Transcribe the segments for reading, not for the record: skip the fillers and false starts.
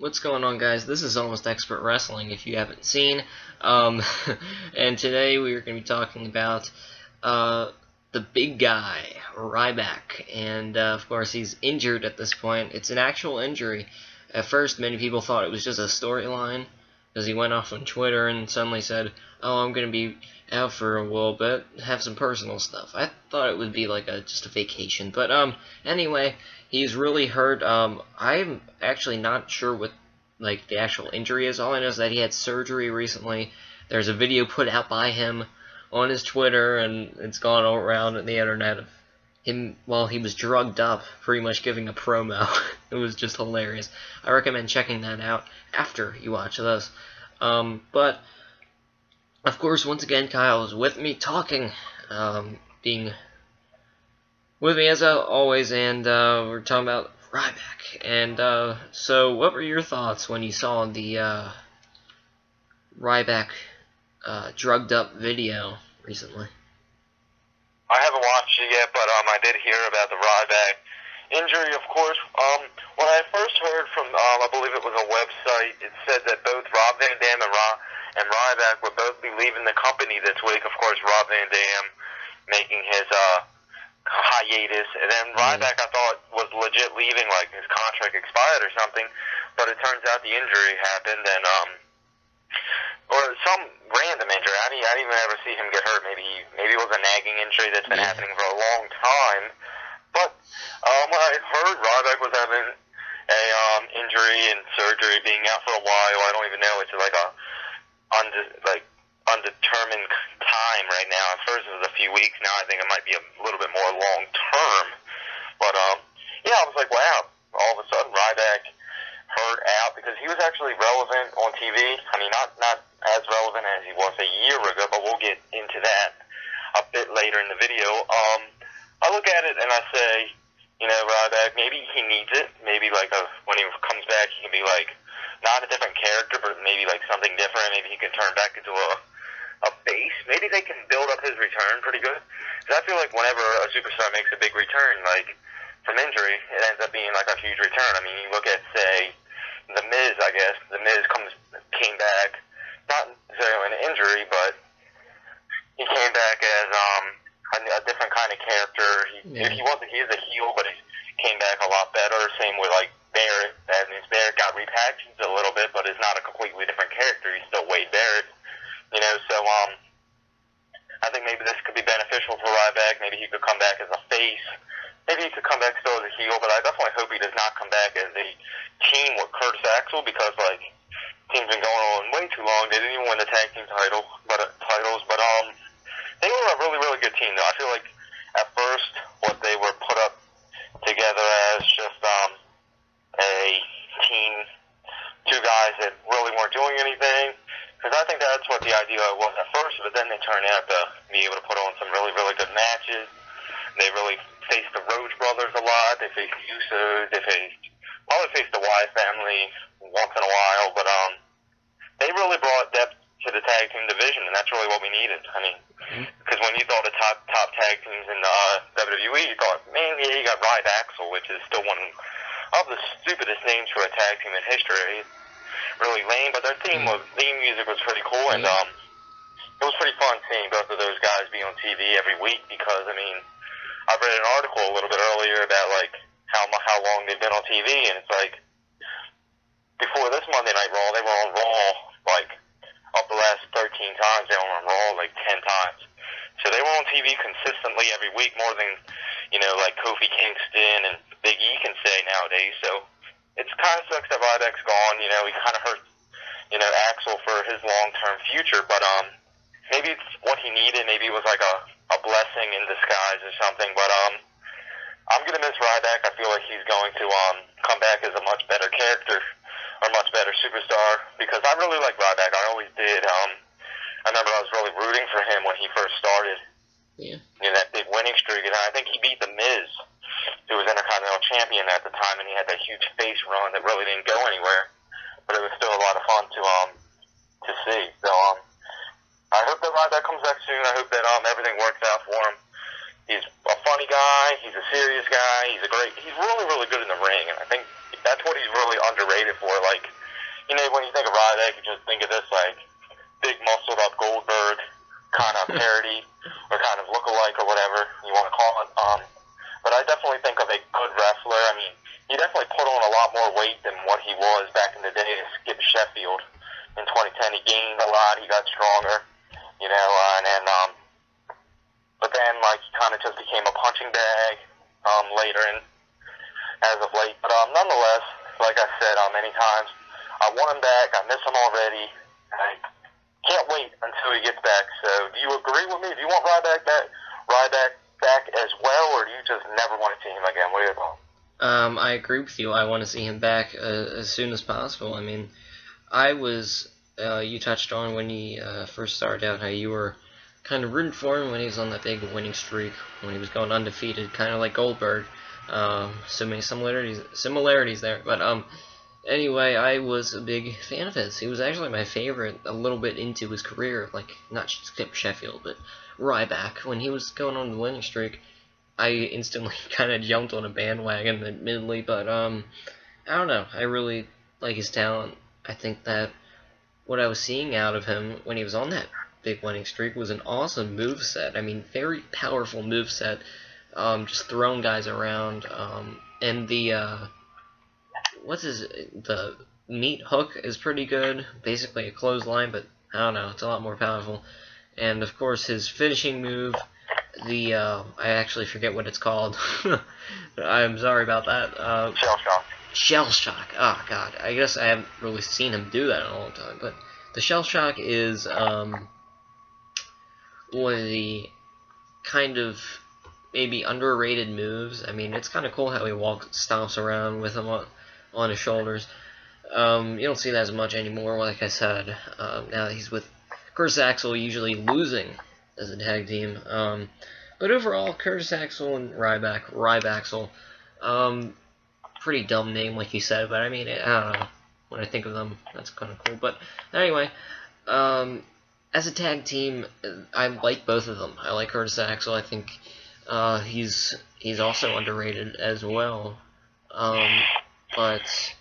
What's going on, guys? This is Almost Expert Wrestling, if you haven't seen. And today we are going to be talking about the big guy, Ryback. And, of course, he's injured at this point. It's an actual injury. At first, many people thought it was just a storyline, because he went off on Twitter and suddenly said, "Oh, I'm going to be out for a little bit, have some personal stuff." I thought it would be like just a vacation. But, anyway, he's really hurt. I'm actually not sure what, like, the actual injury is. All I know is that he had surgery recently. There's a video put out by him on his Twitter, and it's gone all around on the internet of him while he was drugged up, pretty much giving a promo. It was just hilarious. I recommend checking that out after you watch this. But, of course, once again, Kyle is with me talking, being with me as always, and we're talking about Ryback. And so, what were your thoughts when you saw the Ryback drugged up video recently? I haven't watched it yet, but I did hear about the Ryback injury, of course. When I first heard from, I believe it was a website, it said that both Rob Van Dam and Ryback would both be leaving the company this week. Of course, Rob Van Dam making his hiatus, and then Ryback I thought was legit leaving, like his contract expired or something, but it turns out the injury happened, and or some random injury. I didn't even ever see him get hurt. Maybe it was a nagging injury that's been happening for a long time. But when I heard Ryback was having a injury and surgery, being out for a while, I don't even know. It's like a undetermined time right now. At first it was a few weeks. Now I think it might be a little bit more long term. But yeah, I was like, wow. All of a sudden Ryback hurt out, because he was actually relevant on TV. I mean, not as relevant as he was a year ago, but we'll get into that a bit later in the video. I look at it and I say, you know, Ryback, maybe he needs it. Maybe like when he comes back, he can be like not a different character, but maybe like something different. Maybe he can turn back into a base. Maybe they can build up his return pretty good. Because I feel like whenever a superstar makes a big return, like from injury, it ends up being like a huge return. I mean, you look at, say, The Miz, I guess. The Miz came back, not necessarily an injury, but he came back as a different kind of character. He is a heel, but he came back a lot better. Same with like Barrett. That means Barrett got repackaged a little bit, but is not a completely different character. He's still Wade Barrett, you know. So I think maybe this could be beneficial for Ryback. Maybe he could come back as a face. Maybe he could come back still as a heel, but I definitely hope he does not come back as a team with Curtis Axel, because like team's been going on way too long. They didn't even win the tag team titles, but they were a really, really good team though. I feel like at first what they were put up together as just a team, two guys that really weren't doing anything, because I think that's what the idea was at first, but then they turned out to be able to put on some really, really good matches. They really faced the Rhodes brothers a lot. They faced the Usos. They probably faced the Wyatt family once in a while. But they really brought depth to the tag team division, and that's really what we needed. I mean, because when you thought the top tag teams in the WWE, you thought, man, yeah, you got Ryback Axel, which is still one of the stupidest names for a tag team in history. It's really lame, but their theme music was pretty cool, and it was pretty fun seeing both of those guys be on TV every week, because, I mean, I read an article a little bit earlier about like how long they've been on TV, and it's like before this Monday Night Raw, they were on Raw like up the last 13 times. They were on Raw like 10 times, so they were on TV consistently every week, more than, you know, like Kofi Kingston and Big E can say nowadays. So it's kind of sucks that Ryback's gone. You know, he kind of hurt, you know, Axel for his long-term future, but maybe it's what he needed. Maybe it was like a blessing in disguise or something, but I'm going to miss Ryback. I feel like he's going to come back as a much better character, or much better superstar, because I really like Ryback. I always did. I remember I was really rooting for him when he first started. Yeah. You know, that big winning streak, and I think he beat The Miz, who was Intercontinental Champion at the time, and he had that huge face run that really didn't go anywhere, but it was still a lot of fun to see. So I hope that Ryback comes back soon. I hope that everything works out for him. He's a funny guy. He's a serious guy. He's really, really good in the ring. And I think that's what he's really underrated for. Like, you know, when you think of Ryback, you just think of this, like, big muscled up Goldberg kind of parody or kind of look-alike or whatever you want to call it. But I definitely think of a good wrestler. I mean, he definitely put on a lot more weight than what he was back in the day to Skip Sheffield in 2010. He gained a lot. He got stronger, you know, and then, but then, like, he kind of just became a punching bag later in, as of late. But nonetheless, like I said many times, I want him back. I miss him already. I can't wait until he gets back. So, do you agree with me? Do you want Ryback back as well, or do you just never want to see him again? What are your thoughts? I agree with you. I want to see him back as soon as possible. I mean, you touched on when he first started out how you were kind of rooting for him when he was on that big winning streak, when he was going undefeated, kind of like Goldberg. So many similarities there. But anyway, I was a big fan of his. He was actually my favorite a little bit into his career, like not Skip Sheffield, but Ryback. When he was going on the winning streak, I instantly kind of jumped on a bandwagon, admittedly, but I don't know. I really like his talent. I think that what I was seeing out of him when he was on that big winning streak was an awesome moveset. I mean, very powerful moveset, just throwing guys around, and the meat hook is pretty good, basically a clothesline, but I don't know, it's a lot more powerful. And of course his finishing move, I actually forget what it's called. I'm sorry about that. Shell shock. Shell shock. Oh god, I guess I haven't really seen him do that in a long time. But the shell shock is one of the kind of maybe underrated moves. I mean, it's kind of cool how he stomps around with him on his shoulders. You don't see that as much anymore. Like I said, now that he's with Curtis Axel, usually losing as a tag team. But overall, Curtis Axel and Rybaxel, pretty dumb name, like you said, but I mean, I don't know. When I think of them, that's kind of cool. But anyway, as a tag team, I like both of them. I like Curtis Axel. I think he's also underrated as well. But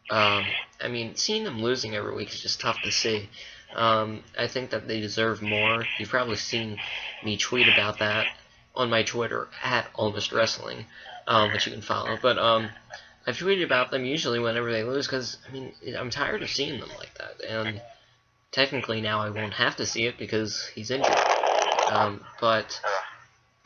I mean, seeing them losing every week is just tough to see. I think that they deserve more. You've probably seen me tweet about that on my Twitter, @AlmostWrestling, which you can follow. But I've tweeted about them usually whenever they lose, because, I mean, I'm tired of seeing them like that. And technically now I won't have to see it because he's injured. But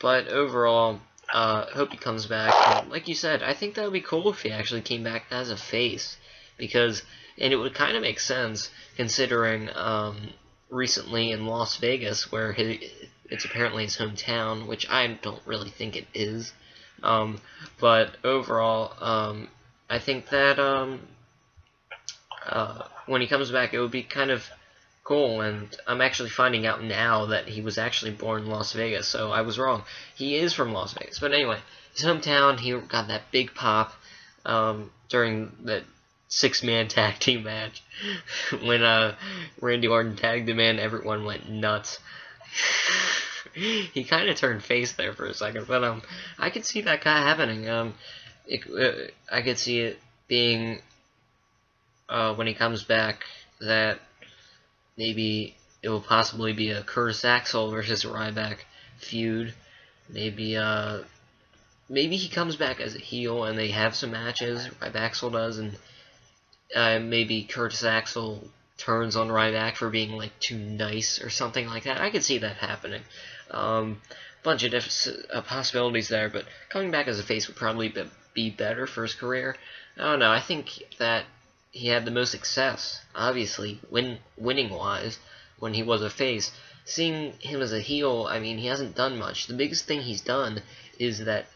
overall, hope he comes back. And like you said, I think that would be cool if he actually came back as a face, and it would kind of make sense considering recently in Las Vegas, where it's apparently his hometown, which I don't really think it is. But overall, I think that when he comes back, it would be kind of cool, and I'm actually finding out now that he was actually born in Las Vegas, so I was wrong. He is from Las Vegas, but anyway, his hometown, he got that big pop during that 6-man tag team match when Randy Orton tagged him in. Everyone went nuts. He kind of turned face there for a second, but I could see that kind of happening. I could see it being when he comes back that maybe it will possibly be a Curtis Axel versus Ryback feud. Maybe he comes back as a heel and they have some matches. Ryback does, and maybe Curtis Axel turns on Ryback for being like too nice or something like that. I could see that happening. Bunch of different possibilities there, but coming back as a face would probably be better for his career. I don't know. I think that he had the most success, obviously, winning-wise, when he was a face. Seeing him as a heel, I mean, he hasn't done much. The biggest thing he's done is that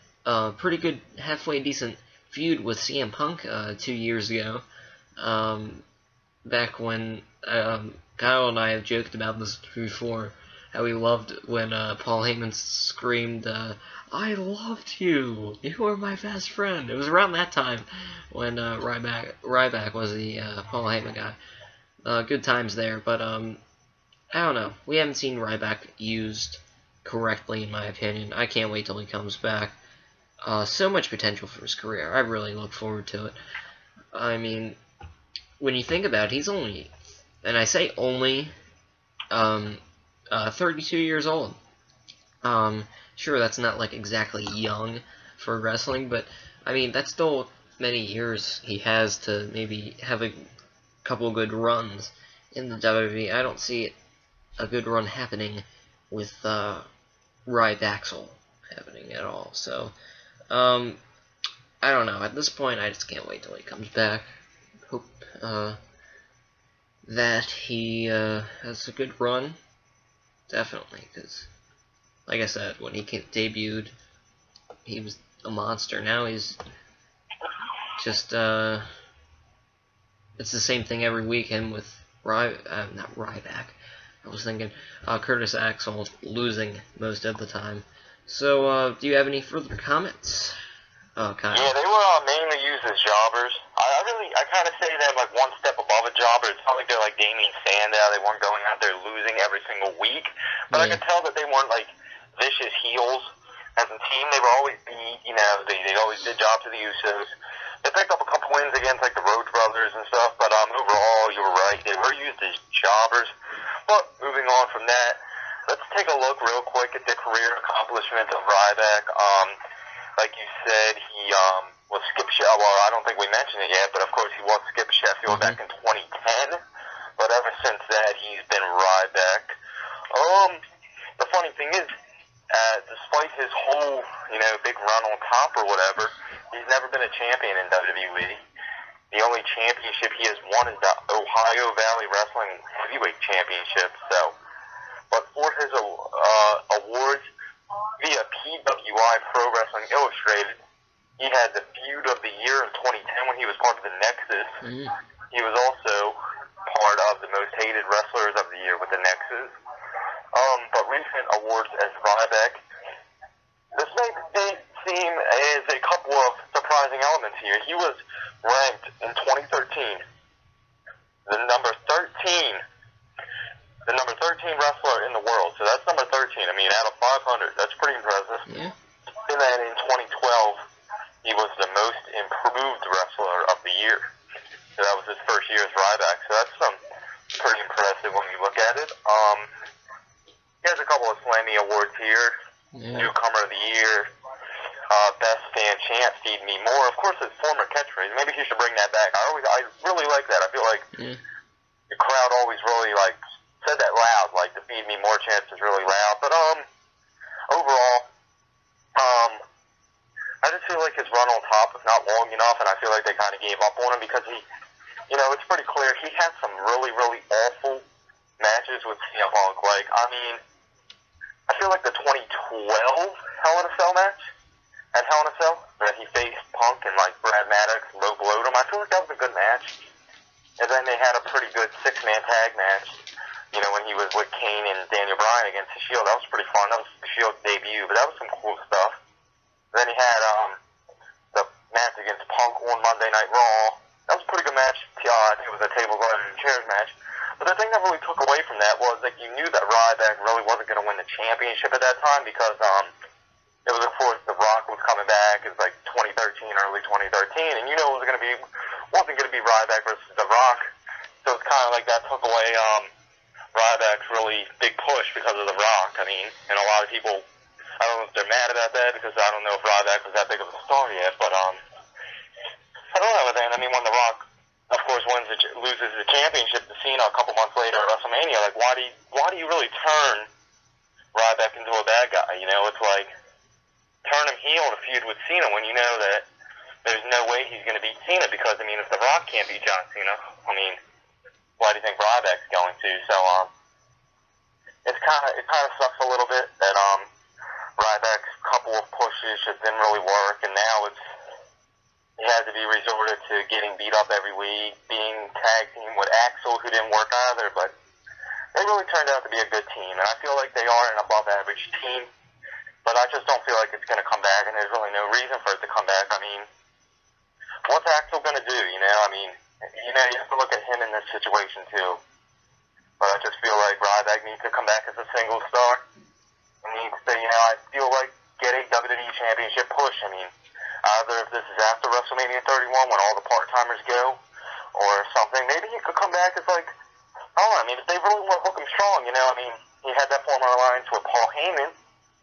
pretty good, halfway decent feud with CM Punk 2 years ago. Back when Kyle and I have joked about this before, how we loved when Paul Heyman screamed, "I loved you! You are my best friend!" It was around that time when Ryback was the Paul Heyman guy. Good times there, but I don't know. We haven't seen Ryback used correctly, in my opinion. I can't wait till he comes back. so much potential for his career. I really look forward to it. I mean, when you think about it, he's only, and I say only, 32 years old. Sure, that's not like exactly young for wrestling, but I mean, that's still many years he has to maybe have a couple good runs in the WWE. I don't see a good run happening with Ryback happening at all. So, I don't know. At this point, I just can't wait till he comes back. Hope that he has a good run. Definitely, because, like I said, when he debuted, he was a monster. Now he's just, it's the same thing every week, him with not Ryback. I was thinking Curtis Axel losing most of the time. So, do you have any further comments? Kyle? Yeah, they were mainly used as jobbers. I kind of say them like one step above a jobber. It's not like they're like Damien Sandow. They weren't going out there losing every single week. But I could tell that they weren't like vicious heels. As a team, they were always beat. You know, they always did jobs to the Usos. They picked up a couple wins against like the Rhodes Brothers and stuff. But overall, you were right. They were used as jobbers. But moving on from that, let's take a look real quick at the career accomplishments of Ryback. Like you said, he was Skip Sheffield. Well, I don't think we mentioned it yet, but of course he was Skip Sheffield back in 2010. But ever since that, he's been Ryback. The funny thing is, despite his whole, big run on top or whatever, he's never been a champion in WWE. The only championship he has won is the Ohio Valley Wrestling Heavyweight Championship. So, but for his awards via PWI Pro Wrestling Illustrated, he had the Feud of the Year in 2010 when he was part of the Nexus. He was also part of the Most Hated Wrestlers of the Year with the Nexus. But recent awards as Ryback, this may seem as a couple of surprising elements here. He was ranked in 2013 the number 13 wrestler in the world. So that's number 13. I mean, out of 500, that's pretty impressive. Yeah. And then in 2012, he was the most improved wrestler of the year. So that was his first year as Ryback. So that's pretty impressive when you look at it. He has a couple of Slammy awards here. Yeah. Newcomer of the Year, Best Fan Chant, Feed Me More. Of course, his former catchphrase. Maybe he should bring that back. I really like that. I feel like the crowd always really said that loud. Like the Feed Me More chant is really loud. But overall, I just feel like his run on top was not long enough, and I feel like they kind of gave up on him because he, it's pretty clear he had some really, really awful matches with CM Punk. Like, I mean, I feel like the 2012 Hell in a Cell match at Hell in a Cell, that he faced Punk and Brad Maddox low blowed him. I feel like that was a good match. And then they had a pretty good 6-man tag match, when he was with Kane and Daniel Bryan against the Shield. That was pretty fun. That was the Shield's debut, but that was some cool stuff. Then he had the match against Punk on Monday Night Raw. That was a pretty good match. I think it was a table and chairs match. But the thing that really took away from that was that you knew that Ryback really wasn't going to win the championship at that time because it was, of course, The Rock was coming back. It was 2013, early 2013, and it wasn't going to be Ryback versus The Rock. So it's kind of like that took away Ryback's really big push because of The Rock. I mean, and a lot of people, I don't know if they're mad about that because I don't know if Ryback was that big of a star yet, but I don't know. Then I mean, when The Rock, of course, loses the championship to Cena a couple months later at WrestleMania, why do you really turn Ryback into a bad guy? It's like turn him heel to feud with Cena when you know that there's no way he's going to beat Cena because, I mean, if The Rock can't beat John Cena, I mean, why do you think Ryback's going to? So it kind of sucks a little bit that Ryback's couple of pushes just didn't really work, and now he had to be resorted to getting beat up every week, being tag team with Axel, who didn't work either, but they really turned out to be a good team, and I feel like they are an above-average team, but I just don't feel like it's going to come back, and there's really no reason for it to come back. I mean, what's Axel going to do, I mean, you have to look at him in this situation, too, but I just feel like Ryback needs to come back as a single star. He needs to, I feel like get a WWE Championship push. I mean, either if this is after WrestleMania 31 when all the part-timers go, or something, maybe he could come back as like, I don't know, I mean, if they really want to book him strong, you know, I mean, he had that former alliance with Paul Heyman,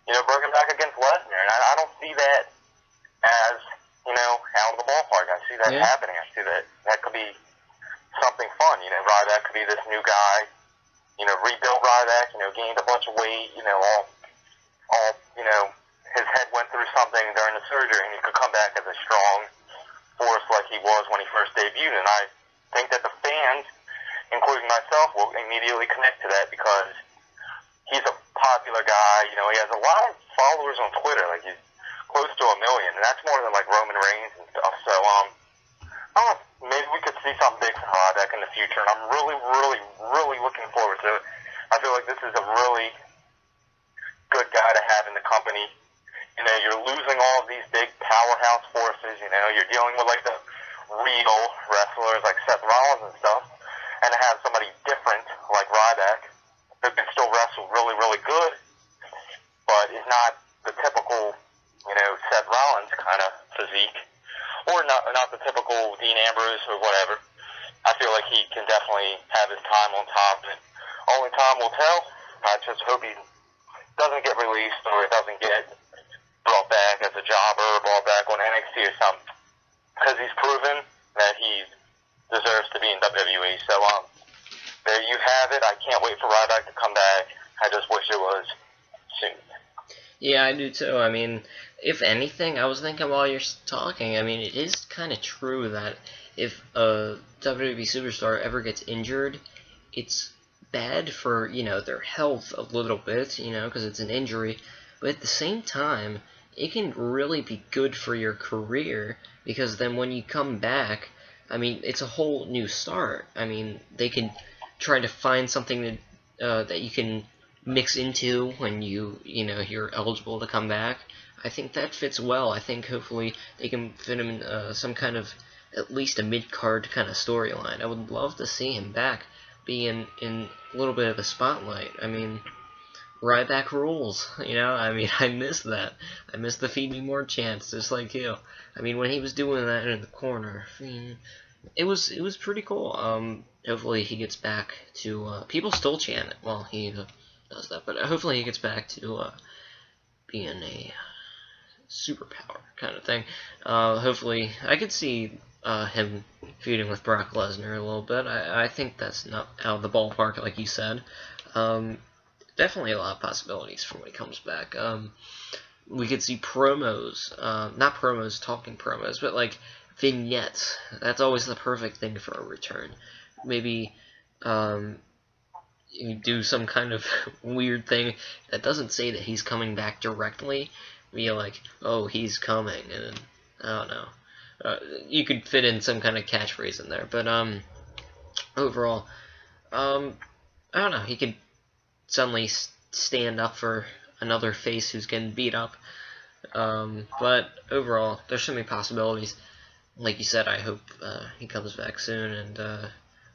you know, bring him back against Lesnar, and I don't see that as, you know, out of the ballpark. I see that happening. I see that could be something fun, you know. Ryback could be this new guy, you know, rebuilt Ryback, you know, gained a bunch of weight, you know, all, you know, his head went through something during the surgery, and he could come back as a strong force like he was when he first debuted, and I think that the fans, including myself, will immediately connect to that because he's a popular guy. You know, he has a lot of followers on Twitter. Like, he's close to 1 million, and that's more than, like, Roman Reigns and stuff. So, I don't know, maybe we could see something big from Ryback in the future, and I'm really, really, really looking forward to it. I feel like this is a really good guy to have in the company. You know, you're losing all of these big powerhouse forces, you know, you're dealing with, like, the real wrestlers like Seth Rollins and stuff, and to have somebody different like Ryback who can still wrestle really, really good, but is not the typical, you know, Seth Rollins kind of physique, or not the typical Dean Ambrose or whatever. I feel like he can definitely have his time on top, and only time will tell. I just hope he doesn't get released or doesn't get brought back as a jobber or brought back on NXT or something, because he's proven that he deserves to be in WWE. So, there you have it. I can't wait for Ryback to come back. I just wish it was soon. Yeah, I do too. I mean, if anything, I was thinking while you're talking, I mean, it is kind of true that if a WWE superstar ever gets injured, it's bad for, you know, their health a little bit, you know, because it's an injury, but at the same time, it can really be good for your career, because then when you come back, I mean, it's a whole new start. I mean, they can try to find something that you can mix into when you're eligible to come back. I think that fits well. I think hopefully they can fit him in some kind of, at least a mid-card kind of storyline. I would love to see him back, be in a little bit of the spotlight. I mean, Ryback rules, you know? I mean, I miss that. I miss the Feed Me More chants, just like you. I mean, when he was doing that in the corner, it was pretty cool. Hopefully he gets back to, people still chant it while he does that, but hopefully he gets back to being a superpower kind of thing. Hopefully, I could see him feuding with Brock Lesnar a little bit. I think that's not out of the ballpark, like you said. Definitely a lot of possibilities for when he comes back. We could see promos, not promos, talking promos, but like vignettes. That's always the perfect thing for a return. Maybe you do some kind of weird thing that doesn't say that he's coming back directly. Be like, oh, he's coming, and I don't know. You could fit in some kind of catchphrase in there, but overall, I don't know. He could suddenly stand up for another face who's getting beat up. But overall, there's so many possibilities. Like you said, I hope he comes back soon, and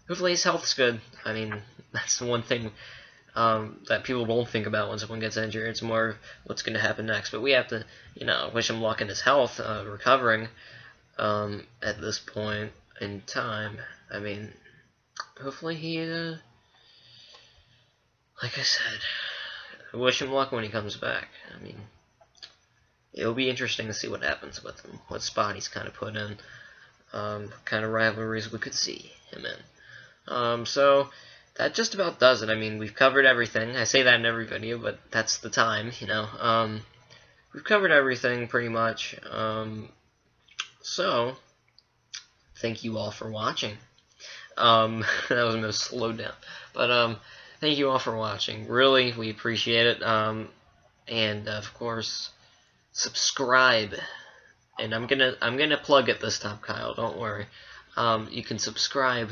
hopefully his health's good. I mean, that's the one thing that people don't think about when someone gets injured. It's more what's going to happen next. But we have to, wish him luck in his health, recovering at this point in time. I mean, hopefully he, like I said, I wish him luck when he comes back. I mean, it'll be interesting to see what happens with him, what spot he's kind of put in, kind of rivalries we could see him in. So that just about does it. I mean, we've covered everything. I say that in every video, but that's the time, We've covered everything pretty much. So thank you all for watching. That was almost slowed down, but thank you all for watching. Really, we appreciate it. And of course, subscribe. And I'm gonna plug it this time, Kyle. Don't worry. You can subscribe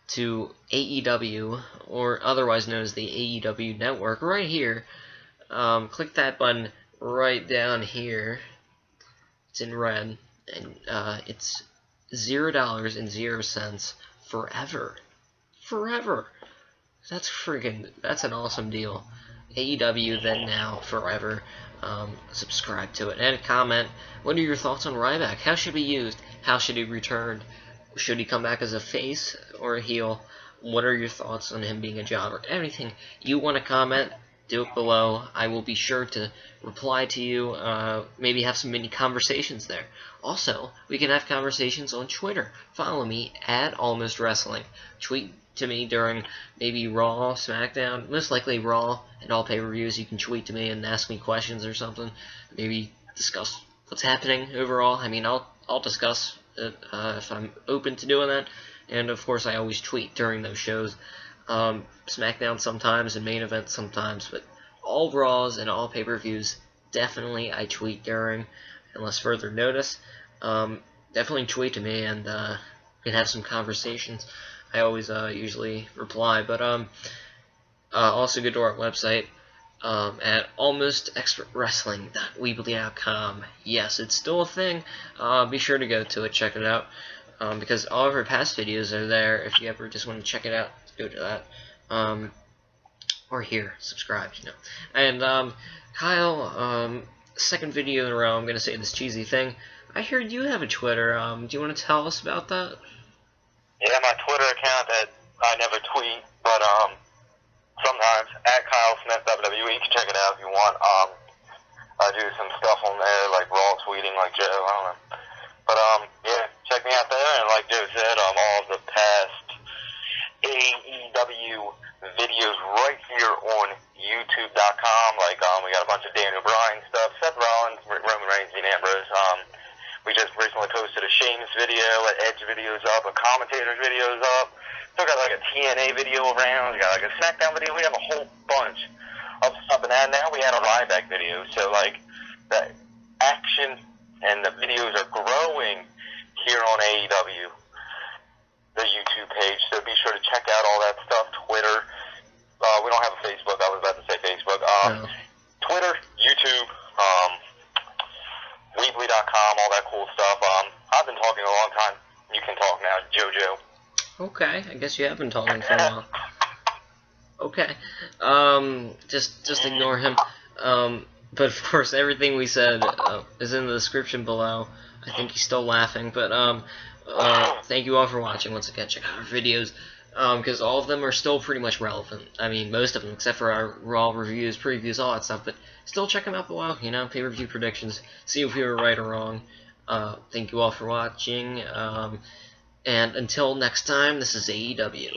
to AEW, or otherwise known as the AEW Network, right here. Click that button right down here. It's in red, and it's $0.00 forever. Forever. That's an awesome deal. AEW, then, now, forever. subscribe to it, and comment. What are your thoughts on Ryback? How should he be used? How should he return? Should he come back as a face or a heel? What are your thoughts on him being a jobber? Everything you want to comment, do it below. I will be sure to reply to you, maybe have some mini conversations there. Also, we can have conversations on Twitter. Follow me at Almost Wrestling. Tweet to me during maybe Raw, SmackDown, most likely Raw, and all pay-per-views. You can tweet to me and ask me questions or something. Maybe discuss what's happening overall. I mean, I'll discuss it, if I'm open to doing that. And of course, I always tweet during those shows. SmackDown sometimes and main events sometimes, but all Raws and all pay-per-views, definitely I tweet during, unless further notice. Definitely tweet to me and we can have some conversations. I always usually reply, but also go to our website at almostexpertwrestling.weebly.com. Yes, it's still a thing. Be sure to go to it, check it out, because all of our past videos are there. If you ever just want to check it out, go to that. Or here, subscribe, you know. And Kyle, second video in a row, I'm gonna say this cheesy thing. I heard you have a Twitter. Do you want to tell us about that? Yeah, my Twitter account that I never tweet, but sometimes at Kyle Smith WWE. You can check it out if you want. I do some stuff on there like raw tweeting, like Joe. I don't know, but yeah, check me out there. And like Joe said, all of the past AEW videos right here on YouTube.com. Like we got a bunch of Daniel Bryan stuff, Seth Rollins, Roman Reigns, Dean Ambrose. We just recently posted a Sheamus video, an Edge video's up, a commentator's video's up. Still got like a TNA video around. We got like a SmackDown video. We have a whole bunch of stuff. And now we had a Ryback video. So like the action and the videos are growing here on AEW, the YouTube page. So be sure to check out all that stuff. Twitter. We don't have a Facebook. I was about to say Facebook. No. Twitter, YouTube, Weebly.com, all that cool stuff. I've been talking a long time. You can talk now, JoJo. Okay, I guess you have been talking for a while. Okay, just ignore him. But of course, everything we said is in the description below. I think he's still laughing, but thank you all for watching. Once again, check out our videos, because all of them are still pretty much relevant. I mean, most of them, except for our Raw reviews, previews, all that stuff, but still check them out below, you know, pay-per-view predictions, see if we were right or wrong. Thank you all for watching, and until next time, this is AEW.